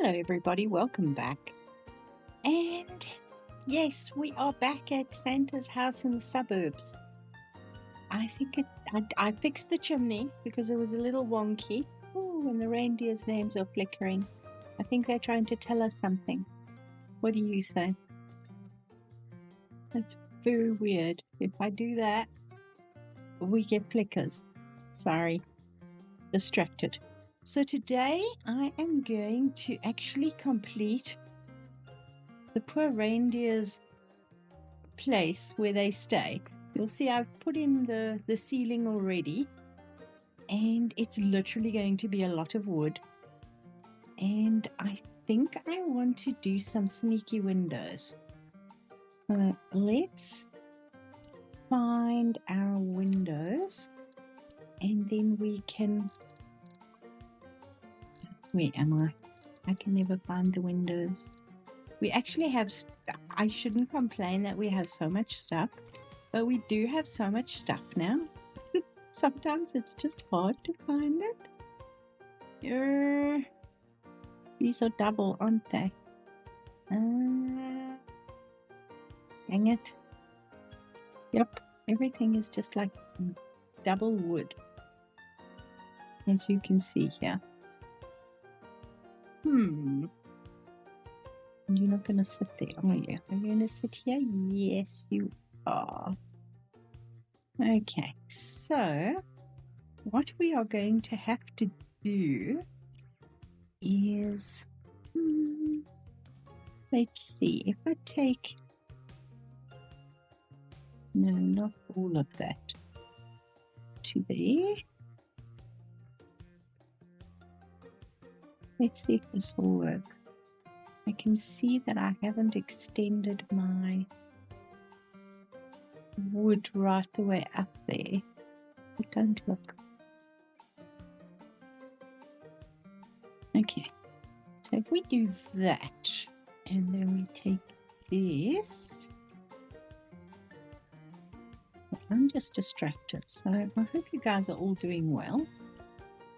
Hello everybody, welcome back. And yes, we are back at Santa's house in the suburbs. I fixed the chimney because it was a little wonky. Ooh, and the reindeer's names are flickering. I think they're trying to tell us something. What do you say? That's very weird. If I do that, we get flickers. Sorry. Distracted. So today I am going to actually complete the poor reindeer's place where they stay. You'll see I've put in the ceiling already, and it's literally going to be a lot of wood. And I think I want to do some sneaky windows. Let's find our windows, and then we can... Where am I? I can never find the windows. We actually have... I shouldn't complain that we have so much stuff, but we do have so much stuff now. Sometimes it's just hard to find it. These are double, aren't they? Dang it. Yep, everything is just like double wood, as you can see here. You're not going to sit there, are you? Are you going to sit here? Yes, you are. Okay, so what we are going to have to do is, let's see, if I take, no, not all of that to there. Let's see if this will work. I can see that I haven't extended my wood right the way up there. But don't look. Okay, so if we do that, and then we take this, I'm just distracted, so I hope you guys are all doing well.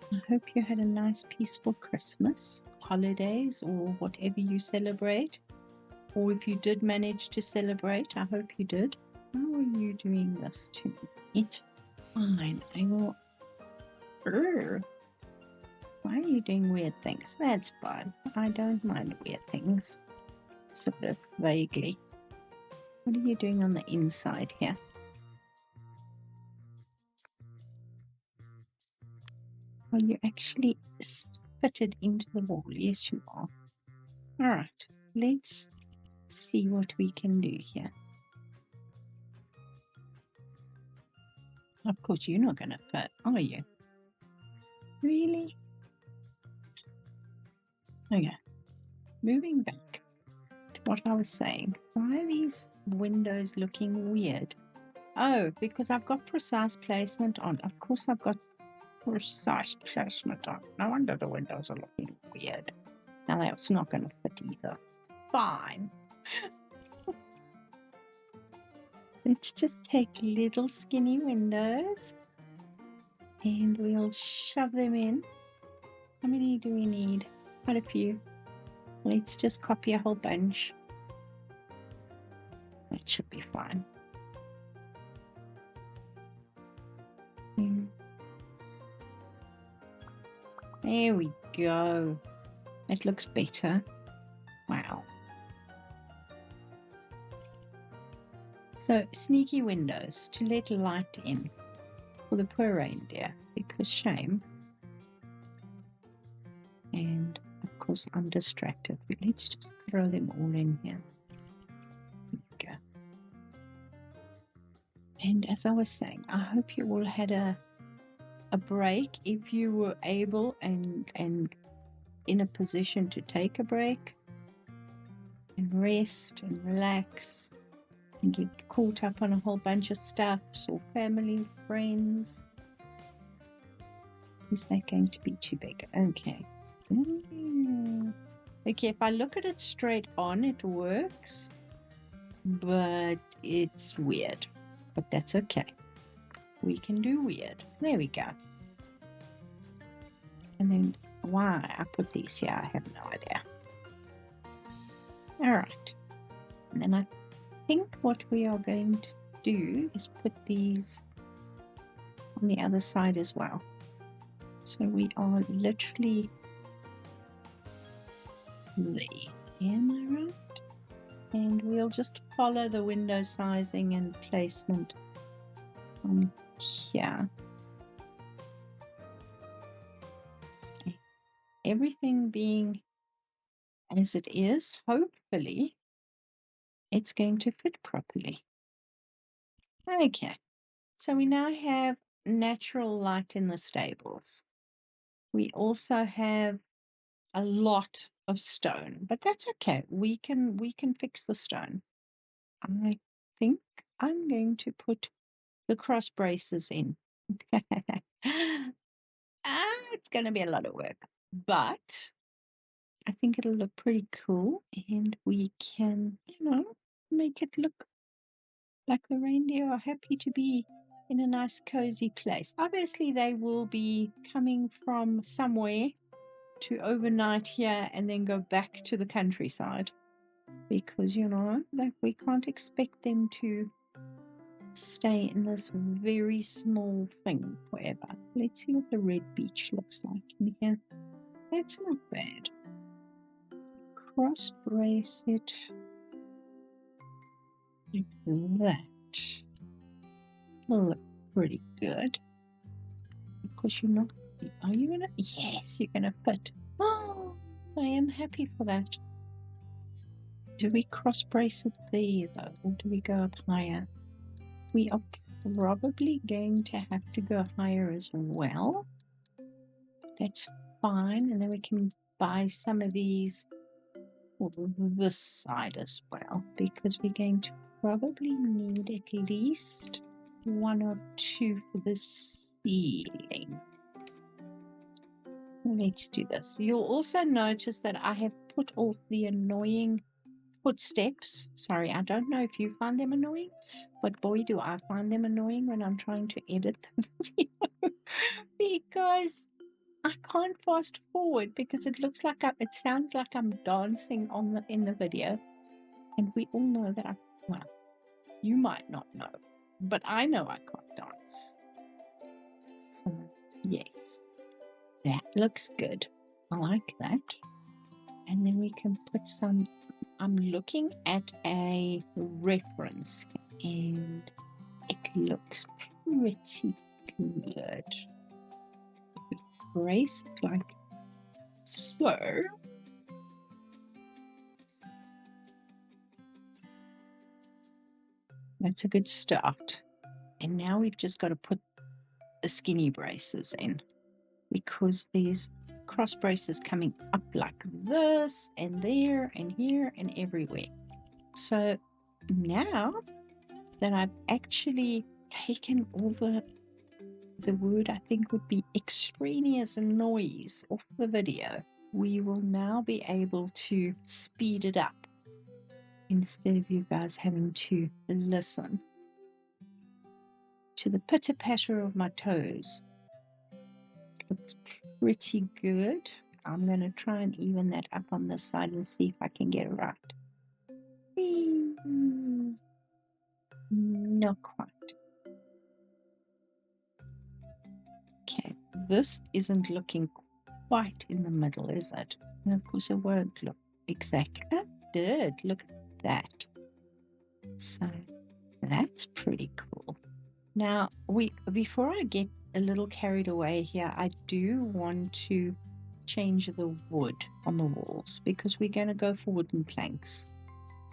I hope you had a nice peaceful Christmas, holidays, or whatever you celebrate. Or if you did manage to celebrate, I hope you did. How are you doing this to me? It's fine. I will... Why are you doing weird things? That's fine. I don't mind weird things. Sort of vaguely. What are you doing on the inside here? Well, you actually fitted into the wall. Yes, you are. Alright, let's see what we can do here. Of course, you're not going to fit, are you? Really? Okay. Moving back to what I was saying. Why are these windows looking weird? Oh, because I've got precise placement on. Of course, I've got precise placement on. No wonder the windows are looking weird. Now that's not going to fit either. Fine. Let's just take little skinny windows and we'll shove them in. How many do we need? Quite a few. Let's just copy a whole bunch. That should be fine. There we go. It looks better. Wow. So, sneaky windows to let light in for the poor reindeer, because shame. And, of course, I'm distracted. But let's just throw them all in here. There we go. And as I was saying, I hope you all had a break if you were able and in a position to take a break and rest and relax and get caught up on a whole bunch of stuff, or family, friends. Is that going to be too big? Okay. Okay, if I look at it straight on, it works, but it's weird. But that's okay. We can do weird. There we go. And then why I put these here, I have no idea. All right. And then I think what we are going to do is put these on the other side as well. So we are literally there. Am I right? And we'll just follow the window sizing and placement on here. Okay. Everything being as it is, hopefully it's going to fit properly. Okay, so we now have natural light in the stables. We also have a lot of stone, but that's okay. We can fix the stone. I think I'm going to put the cross braces in. It's going to be a lot of work, but I think it'll look pretty cool, and we can, make it look like the reindeer are happy to be in a nice cozy place. Obviously, they will be coming from somewhere to overnight here and then go back to the countryside, because that we can't expect them to stay in this very small thing forever. Let's see what the red beach looks like in here. That's not bad. Cross brace it like that. It'll look pretty good. Of course, you're not. Are you gonna? Yes, you're gonna fit. Oh, I am happy for that. Do we cross brace it there though, or do we go up higher? We are probably going to have to go higher as well. That's fine, and then we can buy some of these this side as well, because we're going to probably need at least one or two for the ceiling. Let's do this. You'll also notice that I have put off the annoying footsteps. Sorry, I don't know if you find them annoying, but boy, do I find them annoying when I'm trying to edit the video because I can't fast forward because it sounds like I'm dancing in the video, and we all know that you might not know, but I know I can't dance. Yes, that looks good. I like that. And then we can put some. I'm looking at a reference, and it looks pretty good. Brace it like so. That's a good start. And now we've just got to put the skinny braces in, because these cross braces coming up like this and there and here and everywhere. So now that I've actually taken all the word I think would be extraneous noise off the video, we will now be able to speed it up instead of you guys having to listen to the pitter-patter of my toes. It looks pretty good. I'm going to try and even that up on this side and see if I can get it right. Not quite. Okay, this isn't looking quite in the middle, is it? And of course it won't look exactly. It did. Look at that. So that's pretty cool. Now, before I get a little carried away here, I do want to change the wood on the walls, because we're going to go for wooden planks.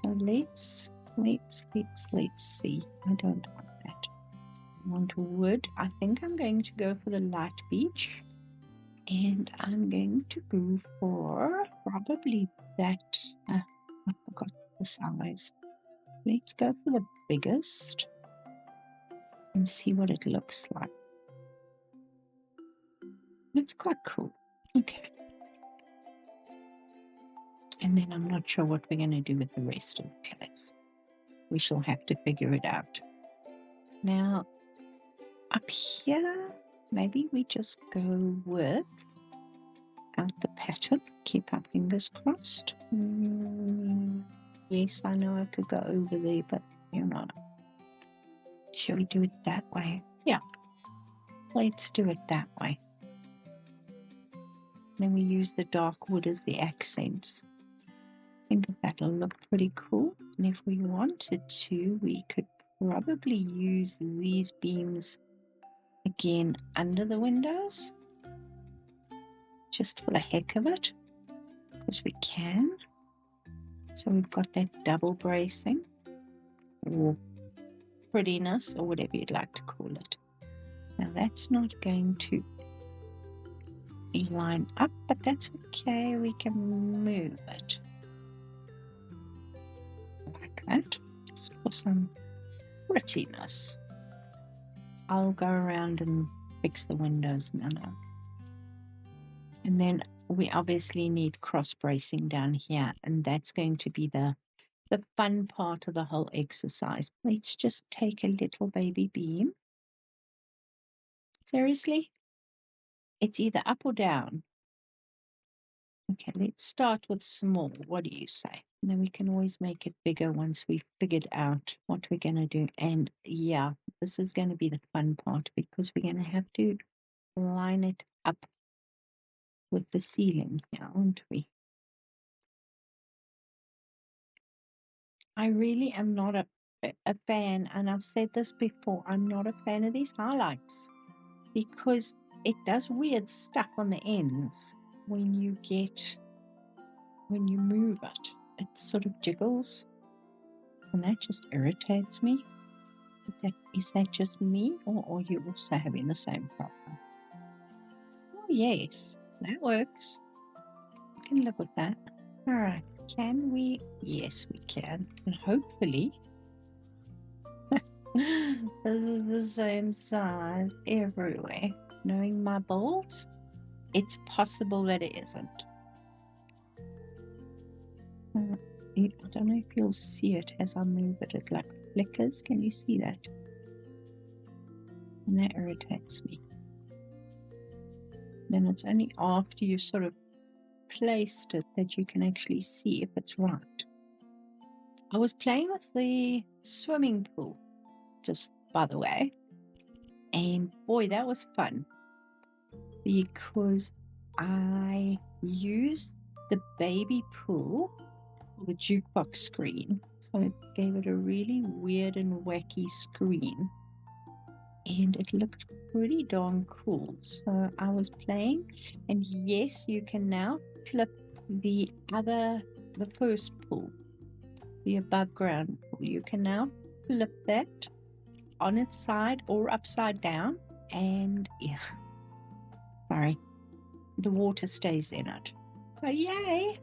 So let's see. I don't want that. I want wood. I think I'm going to go for the light beach, and I'm going to go for probably that. I forgot the size. Let's go for the biggest and see what it looks like. It's quite cool. Okay. And then I'm not sure what we're going to do with the rest of the place. We shall have to figure it out. Now, up here, maybe we just go with out the pattern. Keep our fingers crossed. Yes, I know I could go over there, but you know, shall we do it that way? Yeah, let's do it that way. Then we use the dark wood as the accents. I think that'll look pretty cool. And if we wanted to, we could probably use these beams again under the windows, just for the heck of it, because we can. So we've got that double bracing, or prettiness, or whatever you'd like to call it. Now that's not going to line up, but that's okay. We can move it like that, just for some prettiness. I'll go around and fix the windows now. And then we obviously need cross bracing down here, and that's going to be the fun part of the whole exercise. Let's just take a little baby beam. Seriously? It's either up or down. Okay, let's start with small. What do you say? And then we can always make it bigger once we've figured out what we're going to do. And yeah, this is going to be the fun part, because we're going to have to line it up with the ceiling here, aren't we? I really am not a fan, and I've said this before, I'm not a fan of these highlights, because it does weird stuff on the ends when you move it. It sort of jiggles, and that just irritates me. Is that just me, or are you also having the same problem? Oh yes, that works. I can live with that. All right, can we? Yes, we can. And hopefully this is the same size everywhere. Knowing my bulbs, it's possible that it isn't. I don't know if you'll see it as I move it. It like flickers. Can you see that? And that irritates me. Then it's only after you've sort of placed it that you can actually see if it's right. I was playing with the swimming pool, just by the way, and boy, that was fun, because I used the baby pool for the jukebox screen, so it gave it a really weird and wacky screen, and it looked pretty darn cool. So I was playing, and yes, you can now flip the first pool, the above ground pool. You can now flip that on its side or upside down, and yeah, sorry, the water stays in it. So yay!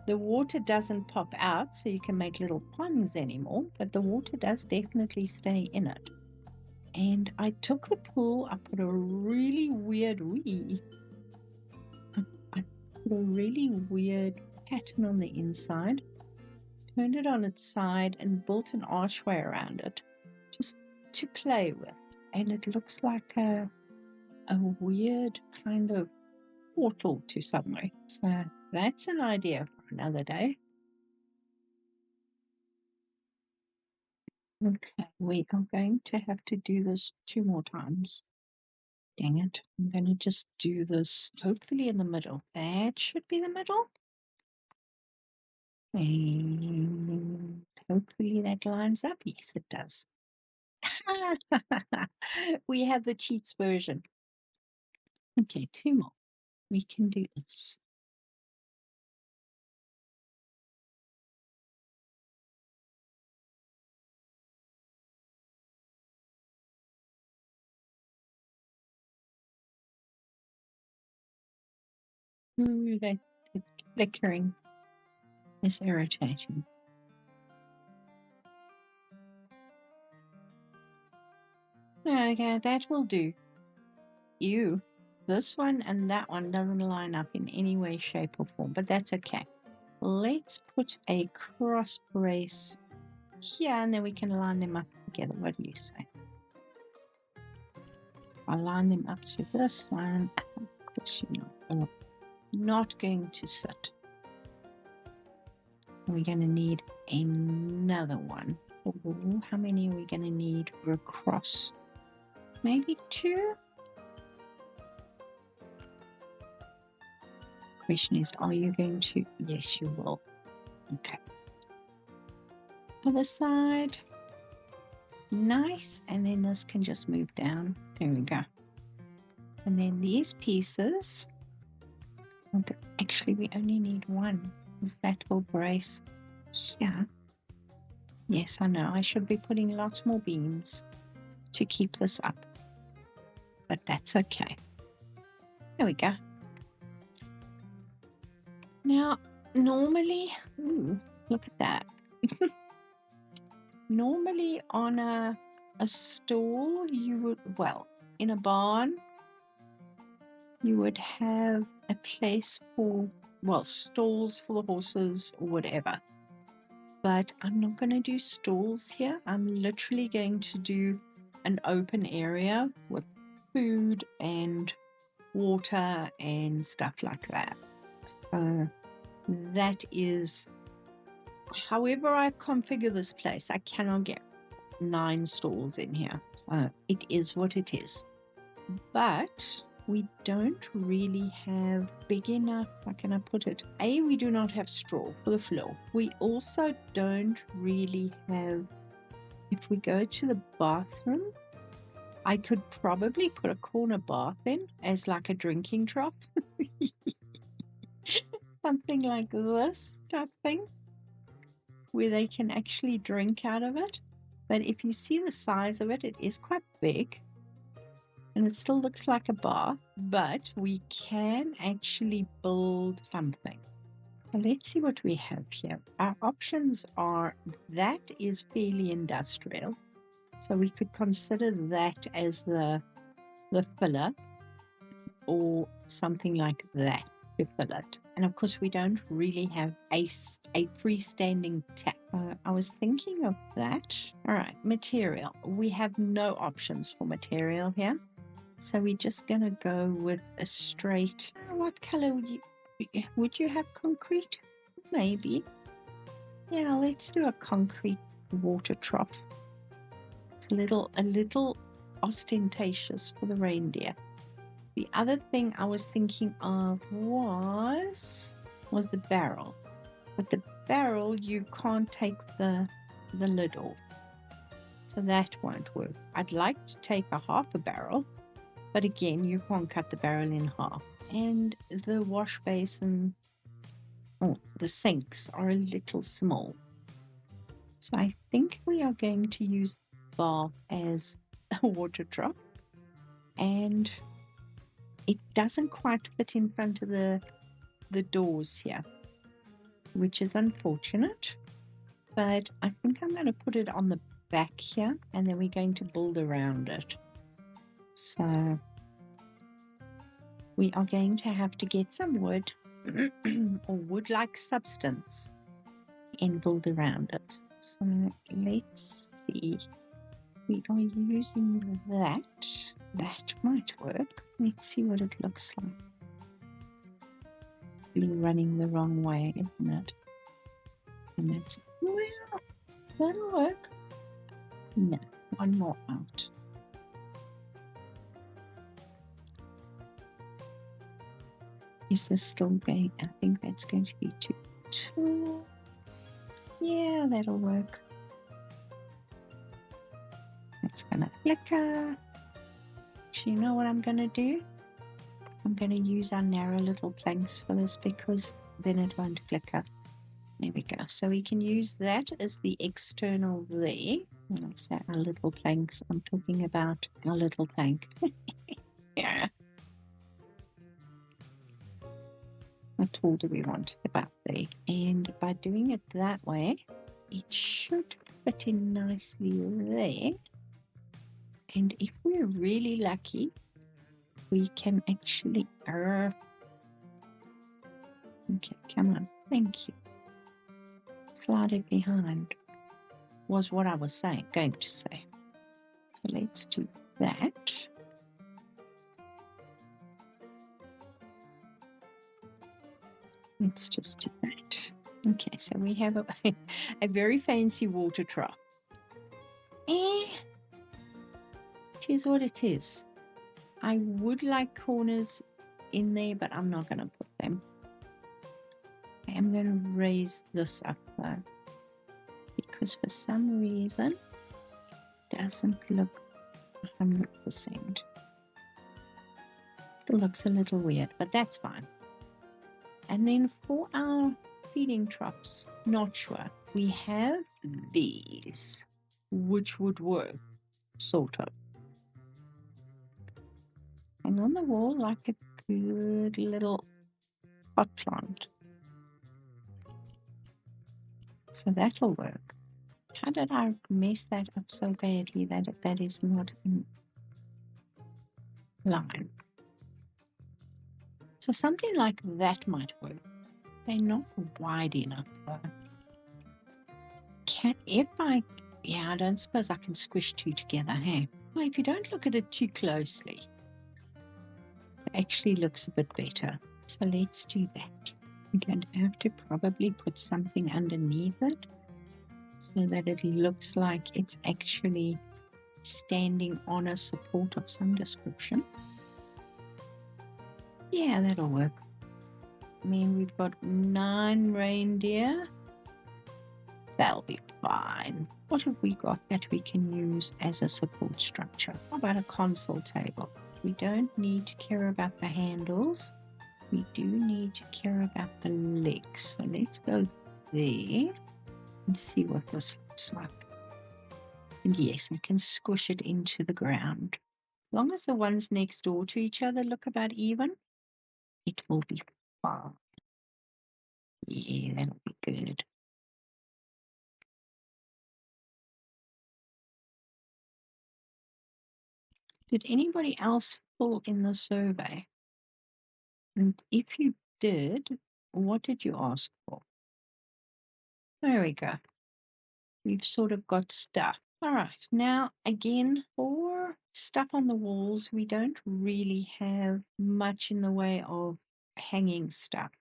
The water doesn't pop out, so you can make little ponds anymore, but the water does definitely stay in it. And I took the pool, I put a really weird pattern on the inside, turned it on its side, and built an archway around it, just to play with. And it looks like a weird kind of portal to somewhere. So that's an idea for another day. Okay, we are going to have to do this 2 more times. Dang it. I'm going to just do this hopefully in the middle. That should be the middle. And hopefully that lines up. Yes, it does. We have the cheats version. Okay, 2 more. We can do this. Ooh, that flickering is irritating. Okay, that will do. This one and that one doesn't line up in any way, shape, or form, but that's okay. Let's put a cross brace here, and then we can line them up together. What do you say? I'll line them up to this one. This, not going to sit. We're going to need another one. Ooh, how many are we going to need for across? Maybe 2? Question is, are you going to? Yes, you will. Okay. Other side. Nice. And then this can just move down. There we go. And then these pieces. Okay. Actually, we only need one, because that will brace here. Yes, I know. I should be putting lots more beams to keep this up. But that's okay. There we go. Now, normally, ooh, look at that. Normally on a stall, you would, well, in a barn, you would have a place for, well, stalls for the horses or whatever. But I'm not going to do stalls here. I'm literally going to do an open area with food and water and stuff like that. So that is, however I configure this place, I cannot get 9 stalls in here. So it is what it is. But we don't really have big enough, how can I put it? A, we do not have straw for the floor. We also don't really have, if we go to the bathroom, I could probably put a corner bath in as like a drinking trough. Something like this type thing, where they can actually drink out of it. But if you see the size of it, it is quite big. And it still looks like a bath, but we can actually build something. So let's see what we have here. Our options are, that is fairly industrial. So we could consider that as the filler, or something like that to fill it. And of course, we don't really have a freestanding tap. I was thinking of that. All right, material. We have no options for material here. So we're just going to go with a straight, what color would you have concrete? Maybe. Yeah, let's do a concrete water trough. A little ostentatious for the reindeer. The other thing I was thinking of was the barrel. But the barrel, you can't take the lid off. So that won't work. I'd like to take a half a barrel, but again, you can't cut the barrel in half. And the wash basin, the sinks are a little small. So I think we are going to use the bath as a water drop. And it doesn't quite fit in front of the doors here, which is unfortunate. But I think I'm going to put it on the back here, and then we're going to build around it. So we are going to have to get some wood or wood-like substance and build around it. So let's see. We are using that. That might work. Let's see what it looks like. Really running the wrong way, isn't it? And that's, well, that'll work. No, one more out. Is this still going? I think that's going to be 2. Yeah, that'll work. It's gonna flicker. So you know what I'm gonna do? I'm gonna use our narrow little planks for this, because then it won't flicker. There we go. So we can use that as the external there. When I say our little planks, I'm talking about our little plank. Yeah. How tall do we want? About there. And by doing it that way, it should fit in nicely there. And if we're really lucky, we can actually... Okay, come on. Thank you. Slide it behind. Was what I was going to say. So let's do that. Let's just do that. Okay, so we have a very fancy water trough. It is what it is. I would like corners in there, but I'm not going to put them. I am going to raise this up though, because for some reason it doesn't look 100%. It looks a little weird, but that's fine. And then for our feeding troughs, not sure. We have these, which would work, sort of. And on the wall, like a good little pot plant. So that'll work. How did I mess that up so badly that that is not in line? So something like that might work. They're not wide enough though. I don't suppose I can squish two together, hey? Well, if you don't look at it too closely, it actually looks a bit better. So let's do that. We're going to have to probably put something underneath it so that it looks like it's actually standing on a support of some description. Yeah, that'll work. I mean, we've got 9 reindeer. That'll be fine. What have we got that we can use as a support structure? How about a console table? We don't need to care about the handles. We do need to care about the legs. So let's go there and see what this looks like. And yes, I can squish it into the ground. As long as the ones next door to each other look about even, it will be fine. Yeah, that'll be good. Did anybody else fill in the survey? And if you did, what did you ask for? There we go. We've sort of got stuff. All right, now again, for stuff on the walls, we don't really have much in the way of hanging stuff.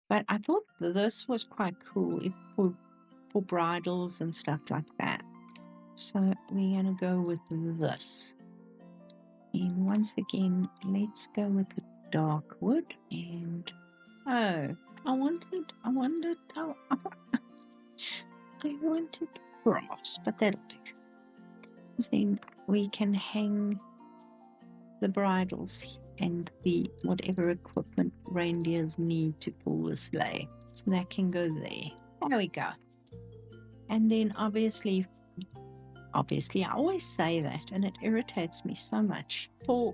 But I thought this was quite cool for bridals and stuff like that. So we're going to go with this. And once again, let's go with the dark wood. And oh, I wanted brass, but that'll do. Then we can hang the bridles and the whatever equipment reindeers need to pull the sleigh. So that can go there. There we go. And then obviously I always say that and it irritates me so much. For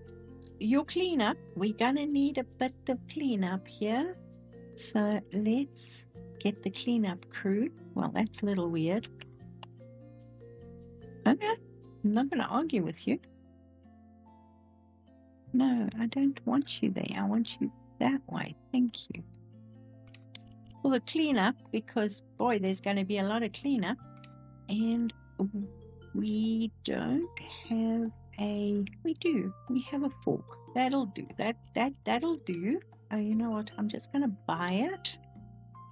your cleanup, we're gonna need a bit of cleanup here. So let's get the cleanup crew. Well, that's a little weird. Okay, I'm not gonna argue with you. No, I don't want you there. I want you that way. Thank you. For the cleanup, because boy, there's going to be a lot of cleanup, and we don't have we have a fork. That'll do. That'll do. Oh, you know what? I'm just going to buy it,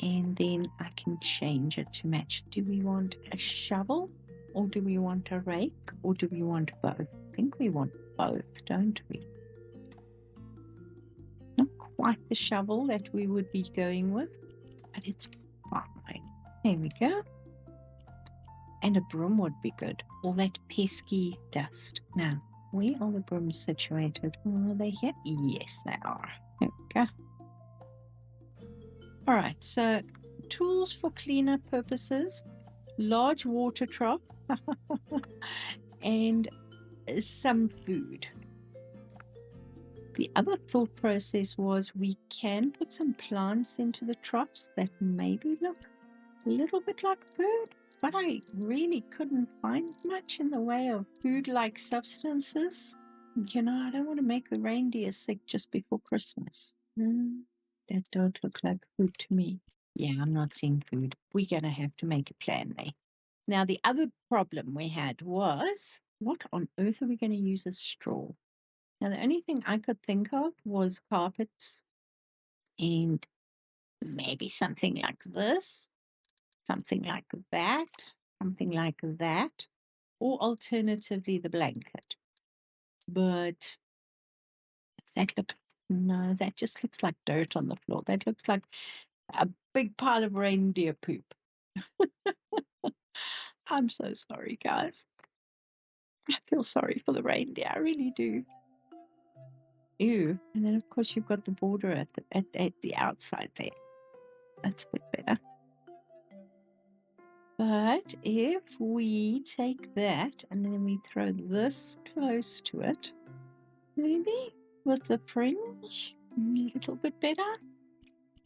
and then I can change it to match. Do we want a shovel, or do we want a rake, or do we want both? I think we want both, don't we? Not quite the shovel that we would be going with, but it's fine. There we go. And a broom would be good. All that pesky dust. Now, where are the brooms situated? Are they here? Yes, they are. There we go. All right, so tools for cleanup purposes, large water trough, and some food. The other thought process was we can put some plants into the troughs that maybe look a little bit like food, but I really couldn't find much in the way of food-like substances. You know, I don't want to make the reindeer sick just before Christmas. That don't look like food to me. Yeah, I'm not seeing food. We're going to have to make a plan there. Now, the other problem we had was, what on earth are we going to use as straw? Now, the only thing I could think of was carpets and maybe something like this, something like that, something like that, or alternatively the blanket. But no, that just looks like dirt on the floor. That looks like a big pile of reindeer poop. I'm so sorry, guys. I feel sorry for the reindeer. I really do. Ew. And then, of course, you've got the border at the outside there. That's a bit better. But if we take that and then we throw this close to it, maybe with the fringe, a little bit better.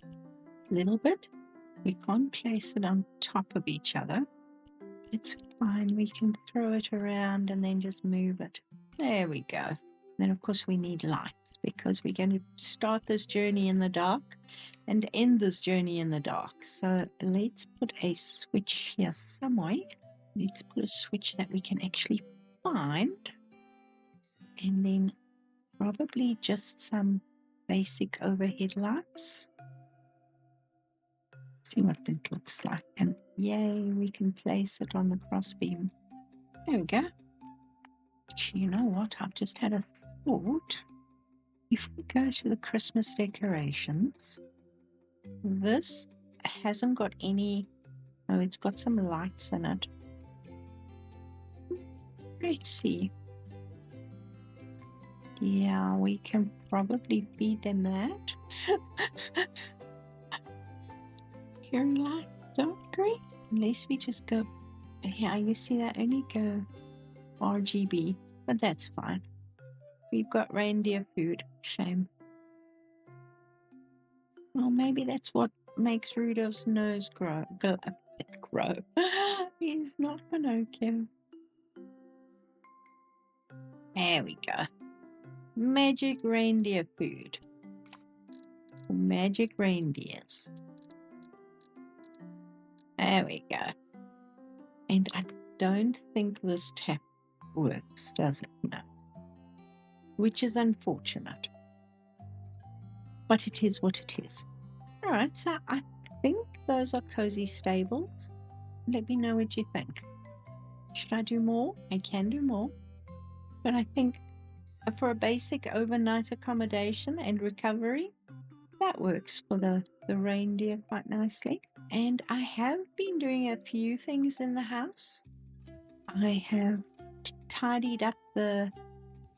A little bit. We can't place it on top of each other. It's fine. We can throw it around and then just move it. There we go. Then, of course, we need lights because we're going to start this journey in the dark and end this journey in the dark. So let's put a switch here somewhere. Let's put a switch that we can actually find. And then probably just some basic overhead lights. See what that looks like. And yay, we can place it on the crossbeam. There we go. Actually, you know what? I've just had a thought. If we go to the Christmas decorations, this hasn't got any, oh, it's got some lights in it. Let's see. Yeah, we can probably feed them that. Fairy light, don't agree. Unless we just go, yeah, you see that only go RGB, but that's fine. We've got reindeer food. Shame. Well, maybe that's what makes Rudolph's nose grow. He's not Pinocchio. There we go. Magic reindeer food. Magic reindeers. There we go. And I don't think this tap works, does it? No. Which is unfortunate. But it is what it is. All right, so I think those are cozy stables. Let me know what you think. Should I do more? I can do more. But I think for a basic overnight accommodation and recovery, that works for the reindeer quite nicely. And I have been doing a few things in the house. I have tidied up the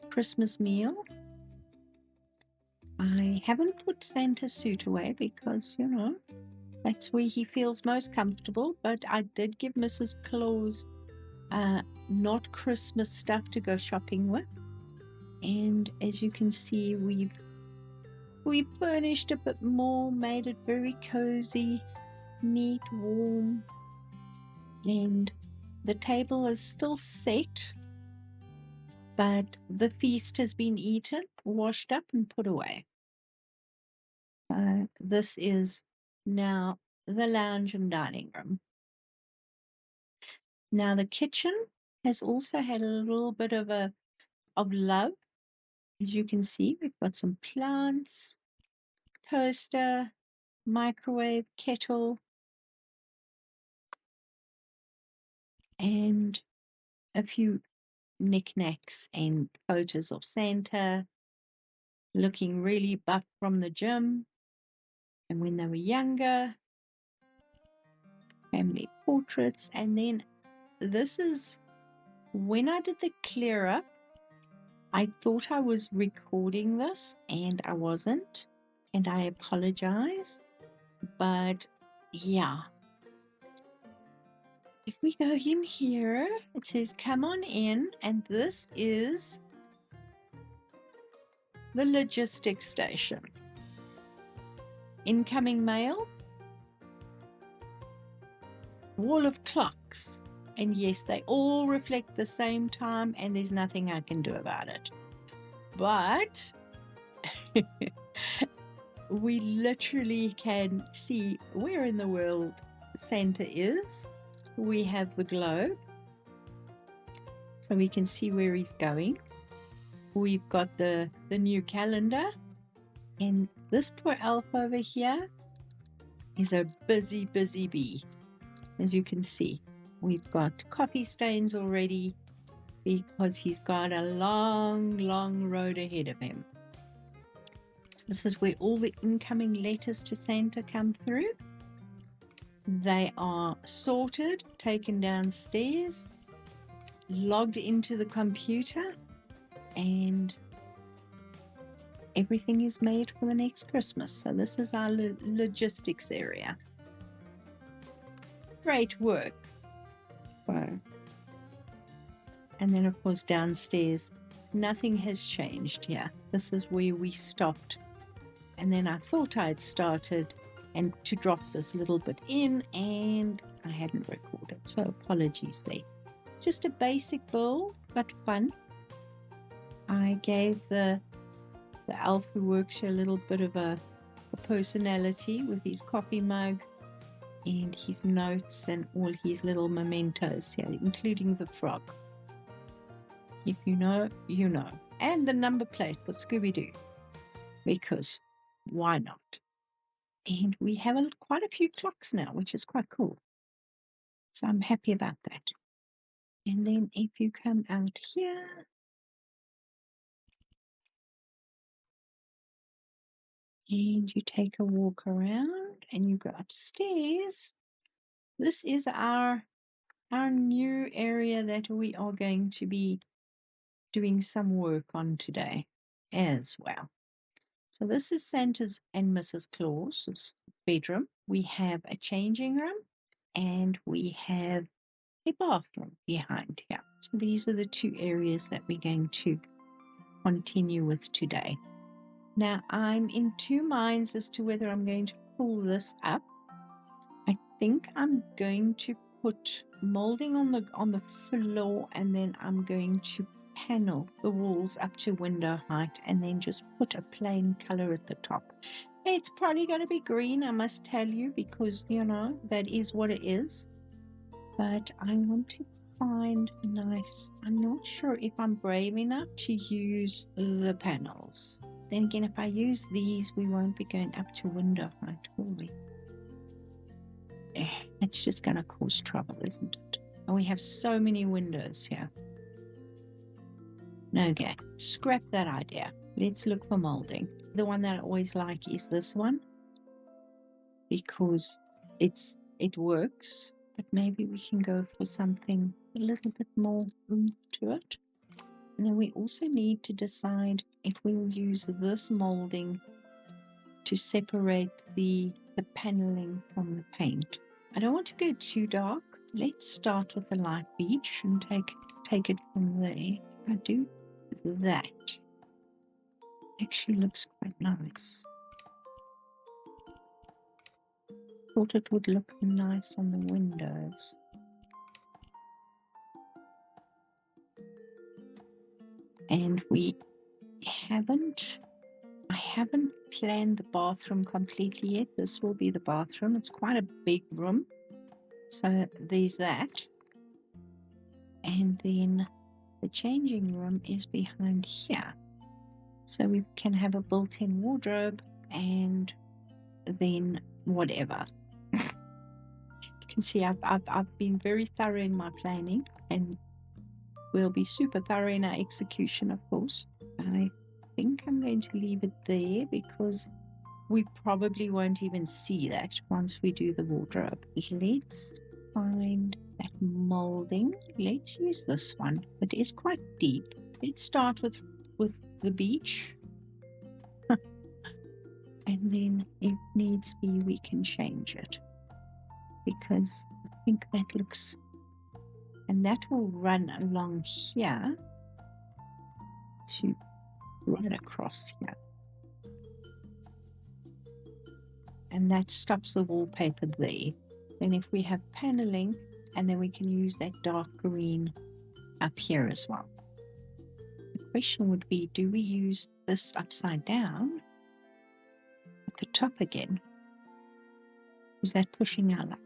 Christmas meal. I haven't put Santa's suit away because, you know, that's where he feels most comfortable. But I did give Mrs. Claus not Christmas stuff to go shopping with. And as you can see, we've furnished a bit more, made it very cozy, neat, warm, and the table is still set, but the feast has been eaten, washed up, and put away. This is now the lounge and dining room. Now the kitchen has also had a little bit of love. As you can see, we've got some plants, toaster, microwave, kettle, and a few knickknacks and photos of Santa looking really buff from the gym and when they were younger, family portraits. And then this is when I did the clear up. I thought I was recording this and I wasn't, and I apologize. But yeah, if we go in here, it says come on in, and this is the logistics station. Incoming mail, wall of clocks, and yes, they all reflect the same time and there's nothing I can do about it. But we literally can see where in the world Santa is. We have the globe, so we can see where he's going. We've got the new calendar, and this poor elf over here, is a busy, busy bee. As you can see, we've got coffee stains already because he's got a long, long road ahead of him. So this is where all the incoming letters to Santa come through. They are sorted, taken downstairs, logged into the computer, and everything is made for the next Christmas. So this is our logistics area. Great work. Wow. And then, of course, downstairs, nothing has changed here. This is where we stopped. And then I thought I'd started and to drop this little bit in, and I hadn't recorded. So apologies there. Just a basic build, but fun. I gave the elf who works here a little bit of a personality with his coffee mug and his notes and all his little mementos here, including the frog. If you know, you know. And the number plate for Scooby-Doo, because why not? And we have quite a few clocks now, which is quite cool. So I'm happy about that. And then if you come out here, and you take a walk around and you go upstairs, this is our new area that we are going to be doing some work on today as well. So this is Santa's and Mrs. Claus's bedroom. We have a changing room and we have a bathroom behind here. So these are the two areas that we're going to continue with today. Now I'm in two minds as to whether I'm going to pull this up. I think I'm going to put molding on the floor, and then I'm going to panel the walls up to window height and then just put a plain color at the top. It's probably going to be green, I must tell you, because that is what it is. But I want to find a nice, I'm not sure if I'm brave enough to use the panels. Then again, if I use these, we won't be going up to window height, will we? It's just going to cause trouble, isn't it? And we have so many windows here. Okay, scrap that idea. Let's look for molding. The one that I always like is this one, because it works, but maybe we can go for something a little bit more oomph to it. And then we also need to decide if we'll use this molding to separate the paneling from the paint. I don't want to go too dark. Let's start with a light beige and take it from there. I do that. Actually looks quite nice. Thought it would look nice on the windows. And I haven't planned the bathroom completely yet. This will be the bathroom. It's quite a big room. So there's that. And then the changing room is behind here. So we can have a built-in wardrobe and then whatever. You can see I've been very thorough in my planning, and we'll be super thorough in our execution, of course. I think I'm going to leave it there because we probably won't even see that once we do the wardrobe. Let's find that molding. Let's use this one. It is quite deep. Let's start with the beach. And then if needs be, we can change it, because I think that looks, and that will run along here to right across here. And that stops the wallpaper there. Then if we have paneling, and then we can use that dark green up here as well. The question would be, do we use this upside down at the top again? Is that pushing our luck?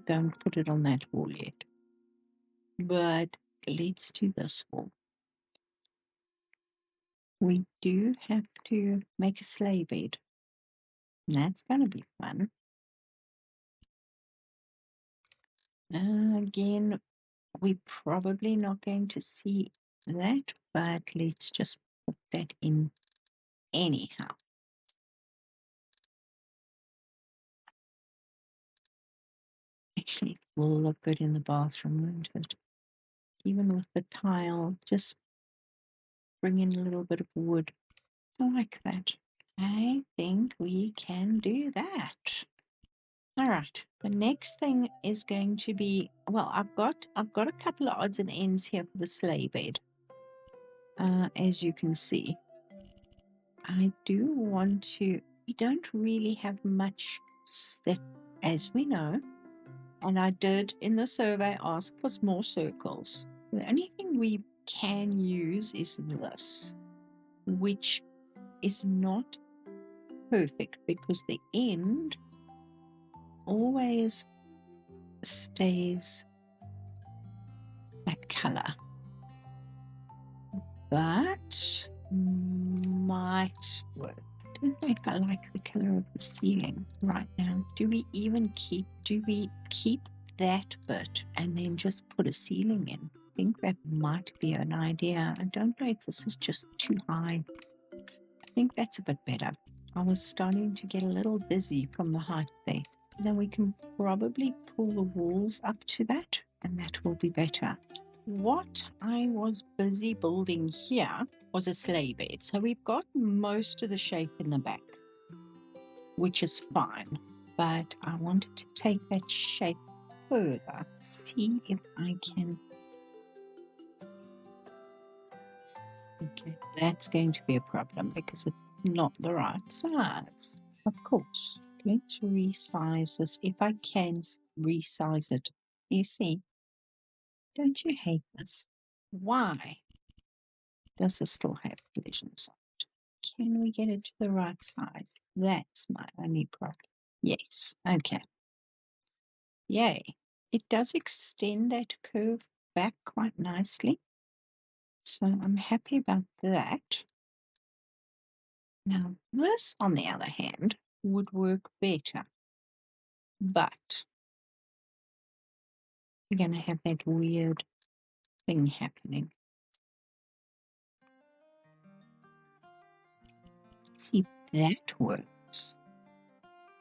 Don't put it on that wall yet. But let's do this wall. we do have to make a sleigh bed. And that's going to be fun. Again, we're probably not going to see that, but let's just put that in anyhow. Actually, it will look good in the bathroom, won't it? Even with the tile, just bring in a little bit of wood. I like that. I think we can do that. All right. The next thing is going to be, well, I've got a couple of odds and ends here for the sleigh bed. As you can see, I do want to. We don't really have much that, as we know, and I did in the survey ask for more circles. The only thing we can use is this, which is not perfect because the end always stays that color, but might work. I don't know if I like the color of the ceiling right now. Do we keep that bit and then just put a ceiling in? I think that might be an idea. I don't know if this is just too high. I think that's a bit better. I was starting to get a little dizzy from the height there. Then we can probably pull the walls up to that, and that will be better. What I was busy building here was a sleigh bed. So we've got most of the shape in the back, which is fine. But I wanted to take that shape further. See if I can. Okay, that's going to be a problem because it's not the right size. Of course. Let's resize this. If I can resize it. You see, don't you hate this? Why does this still have collisions on it? Can we get it to the right size? That's my only problem. Yes. Okay. Yay. It does extend that curve back quite nicely. So I'm happy about that. Now, this, on the other hand, would work better. But we're going to have that weird thing happening. See, that works.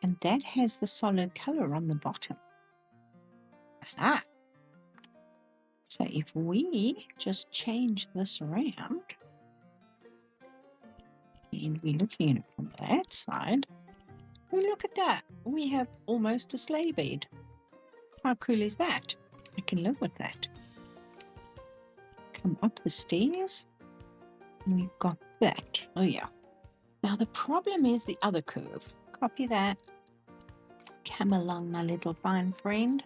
And that has the solid color on the bottom. Aha! So if we just change this around, and we're looking at it from that side, oh, look at that. We have almost a sleigh bed. How cool is that? I can live with that. Come up the stairs. And we've got that. Oh, yeah. Now, the problem is the other curve. Copy that. Come along, my little fine friend.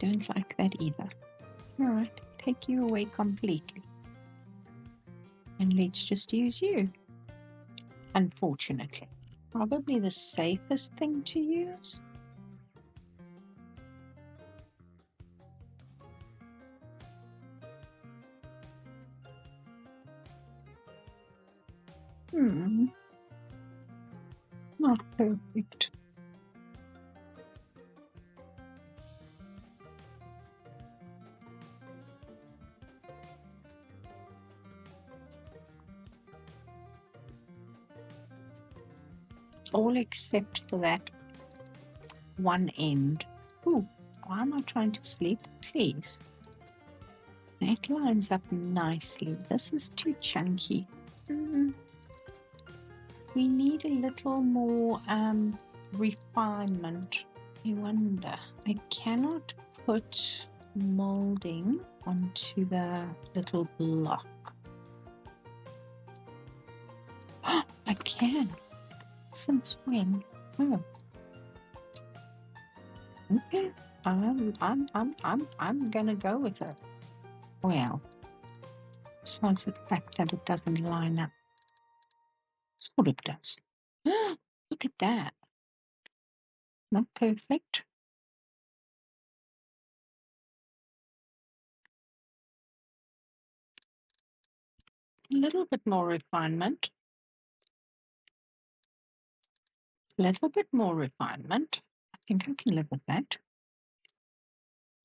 Don't like that either. All right, take you away completely. And let's just use you. Unfortunately. Probably the safest thing to use. Not perfect. All except for that one end. Ooh, why am I trying to sleep? Please. That lines up nicely. This is too chunky. We need a little more refinement. I wonder. I cannot put molding onto the little block. I can. Since when? Oh. Okay. I'm gonna go with it. Well, besides the fact that it doesn't line up. Sort of does. Look at that. Not perfect. A little bit more refinement. A little bit more refinement. I think I can live with that.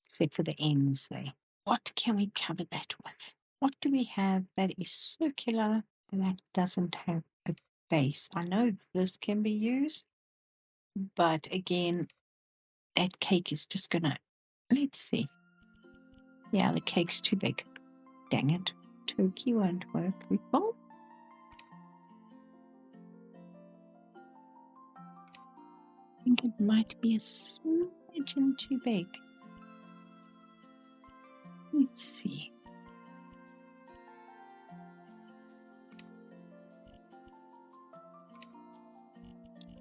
Except for the ends there. What can we cover that with? What do we have that is circular and that doesn't have a base? I know this can be used, but again, that cake is just gonna, let's see. Yeah, the cake's too big. Dang it. Turkey won't work. Meatball? I think it might be a smidgen too big. Let's see.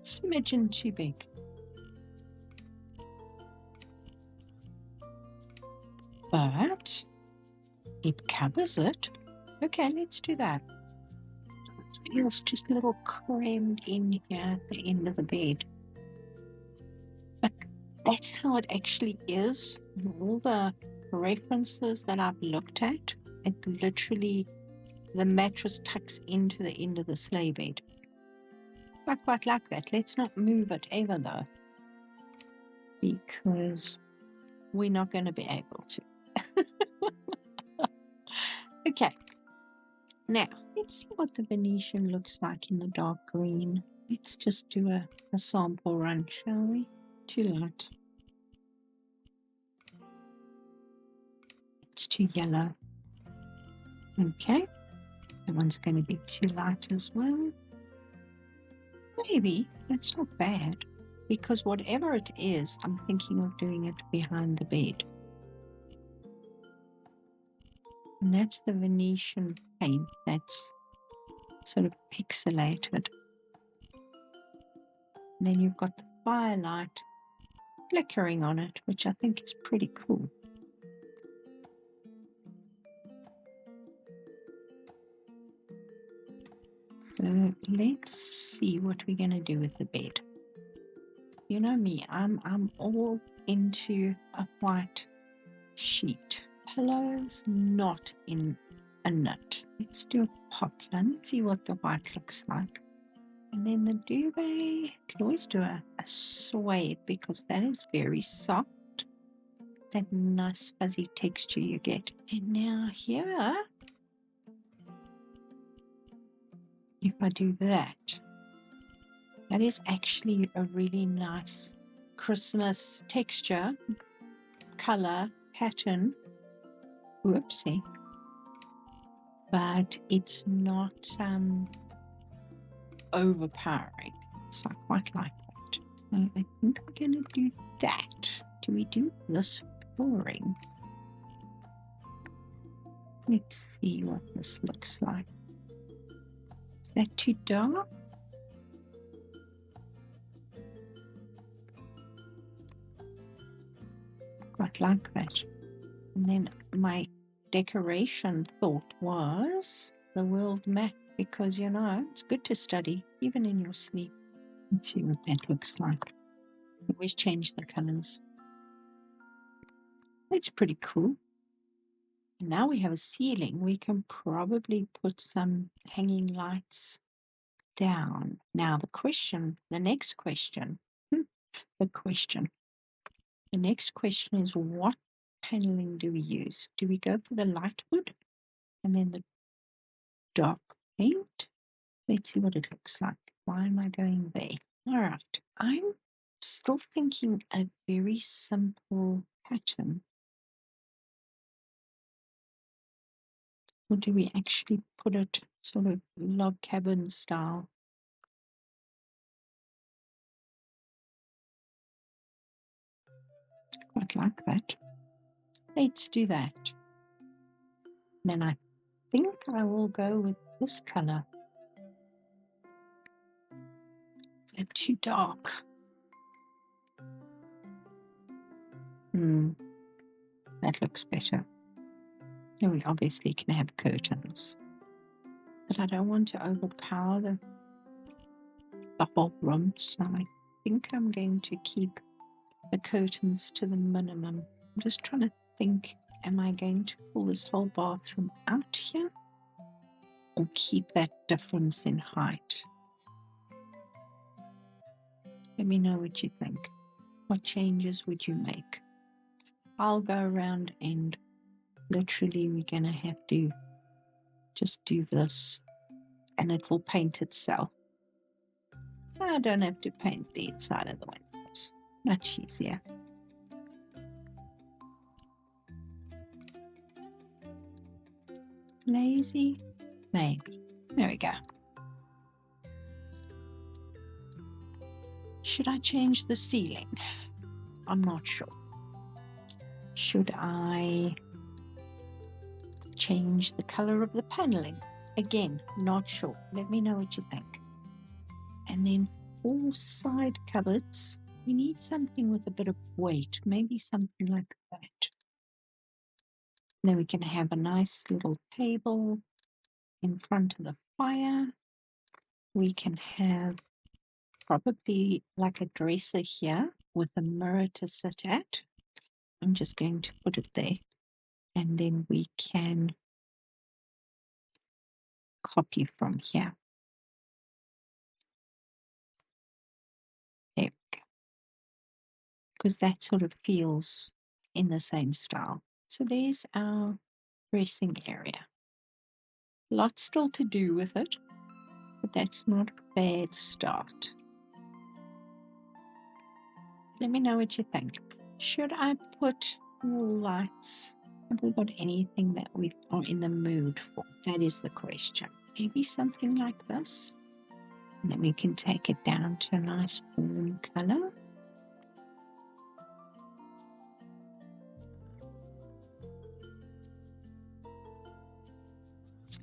Smidgen too big. But it covers it. Okay, let's do that. It feels just a little crammed in here at the end of the bed. But that's how it actually is. In all the references that I've looked at, it literally, the mattress tucks into the end of the sleigh bed. I quite like that. Let's not move it ever though, because we're not going to be able to. Okay, now let's see what the Venetian looks like in the dark green. Let's just do a sample run, shall we? Too light. It's too yellow. Okay, that one's going to be too light as well. Maybe that's not bad, because whatever it is, I'm thinking of doing it behind the bed. And that's the Venetian paint that's sort of pixelated. And then you've got the firelight flickering on it, which I think is pretty cool. So let's see what we're going to do with the bed. You know me, I'm all into a white sheet. Pillows, not in a knit. Let's do a poplin, see what the white looks like. And then the duvet, you can always do a suede because that is very soft. That nice fuzzy texture you get. And now here, if I do that, that is actually a really nice Christmas texture, color, pattern. Whoopsie. But it's not overpowering. So I quite like that. So I think we're going to do that. Do we do this flooring? Let's see what this looks like. Is that too dark? Quite like that. And then my decoration thought was the world map, because you know it's good to study even in your sleep. Let's see what that looks like. Always change the colors. That's pretty cool. And now we have a ceiling. We can probably put some hanging lights down. Now the next question is, what paneling do we use? Do we go for the light wood and then the dark paint? Let's see what it looks like. Why am I going there? All right, I'm still thinking a very simple pattern. Or do we actually put it sort of log cabin style? Quite like that. Let's do that. Then I think I will go with this color. It's too dark. That looks better. Now we obviously can have curtains, but I don't want to overpower the whole room side. think I'm going to keep the curtains to the minimum. I'm just trying to think, am I going to pull this whole bathroom out here or keep that difference in height? Let me know what you think. What changes would you make? I'll go around and literally we're going to have to just do this and it will paint itself. I don't have to paint the inside of the windows. Much easier. Lazy? Maybe. There we go. Should I change the ceiling? I'm not sure. Should I change the color of the paneling? Again, not sure. Let me know what you think. And then for side cupboards, we need something with a bit of weight, maybe something like that. Then we can have a nice little table in front of the fire. We can have probably like a dresser here with a mirror to sit at. I'm just going to put it there. And then we can copy from here. There we go. Because that sort of feels in the same style. So there's our dressing area. Lots still to do with it, but that's not a bad start. Let me know what you think. Should I put more lights? Have we got anything that we are in the mood for? That is the question. Maybe something like this. And then we can take it down to a nice warm color.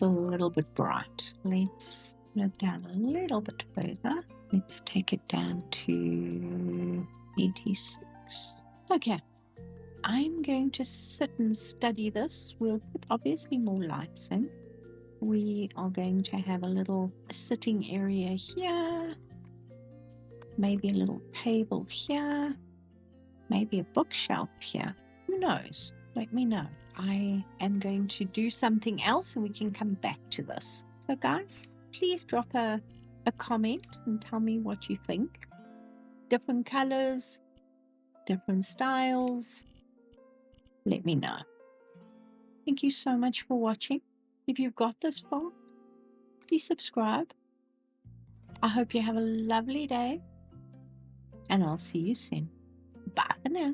A little bit bright. Let's put it down a little bit further. Let's take it down to 86. Okay, I'm going to sit and study this. We'll put obviously more lights in. We are going to have a little sitting area here, maybe a little table here, maybe a bookshelf here. Who knows? Let me know. I am going to do something else and we can come back to this. So guys, please drop a comment and tell me what you think. Different colors, different styles. Let me know. Thank you so much for watching. If you've got this far, please subscribe. I hope you have a lovely day and I'll see you soon. Bye for now.